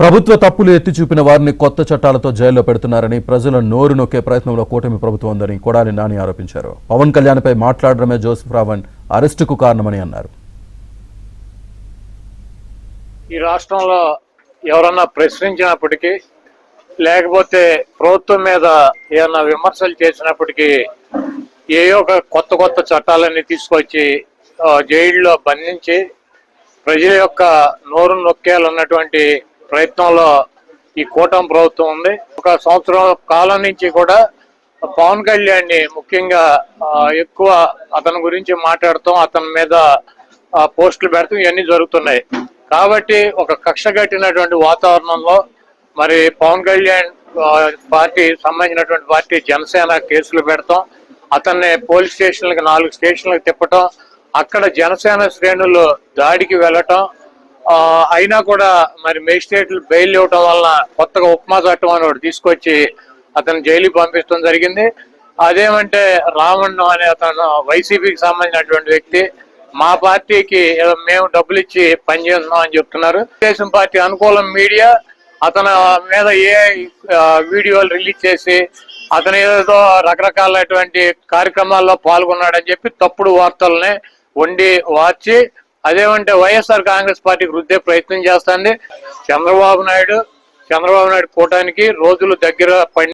ప్రభుత్వ తప్పులు ఎత్తి చూపిన వారిని కొత్త చట్టాలతో జైల్లో పెడుతున్నారని ప్రజల నోరు నొక్కే ప్రయత్నంలో కూటమి ప్రభుత్వం ఉందని కొడాలి నాని ఆరోపించారు. పవన్ కళ్యాణ్పై మాట్లాడడమే జోసెఫ్ రావణ్ అరెస్టుకు కారణమని అన్నారు. ఈ రాష్ట్రంలో ఎవరన్నా ప్రశ్నించినప్పటికీ లేకపోతే ప్రభుత్వం మీద ఏమన్నా విమర్శలు చేసినప్పటికీ ఏయో ఒక కొత్త చట్టాలన్నీ తీసుకొచ్చి జైల్లో బంధించి ప్రజల యొక్క నోరు నొక్కేయాలన్నటువంటి ప్రయత్నంలో ఈ కూటమి ప్రభుత్వం ఉంది. ఒక సంవత్సరం కాలం నుంచి కూడా పవన్ కళ్యాణ్ ని ముఖ్యంగా ఎక్కువ అతని గురించి మాట్లాడతాం, అతని మీద పోస్టులు పెడతాం, ఇవన్నీ జరుగుతున్నాయి. కాబట్టి ఒక కక్ష కట్టినటువంటి వాతావరణంలో మరి పవన్ కళ్యాణ్ పార్టీ సంబంధించినటువంటి పార్టీ జనసేన కేసులు పెడతాం, అతన్ని పోలీస్ స్టేషన్లకు 4 స్టేషన్లకు తిప్పటం, అక్కడ జనసేన శ్రేణులు దాడికి వెళ్ళటం, అయినా కూడా మరి మేజిస్ట్రేట్లు బెయిల్ ఇవ్వటం వలన కొత్తగా ఉపమా చట్టం అని ఒకటి తీసుకొచ్చి అతను జైలుకి పంపించడం జరిగింది. అదేమంటే రావణ్ అనే అతను వైసీపీకి సంబంధించినటువంటి వ్యక్తి మా పార్టీకి మేము డబ్బులు ఇచ్చి పనిచేస్తున్నాం అని చెప్తున్నారు. తెలుగుదేశం పార్టీ అనుకూలం మీడియా అతని మీద వీడియోలు రిలీజ్ చేసి అతను ఏదో రకరకాలైనటువంటి కార్యక్రమాల్లో పాల్గొన్నాడని చెప్పి తప్పుడు వార్తల్ని వండి వార్చి అదేమంటే వైఎస్ఆర్ కాంగ్రెస్ పార్టీకి రుద్దే ప్రయత్నం చేస్తుంది. చంద్రబాబు నాయుడు కూటానికి రోజులు దగ్గర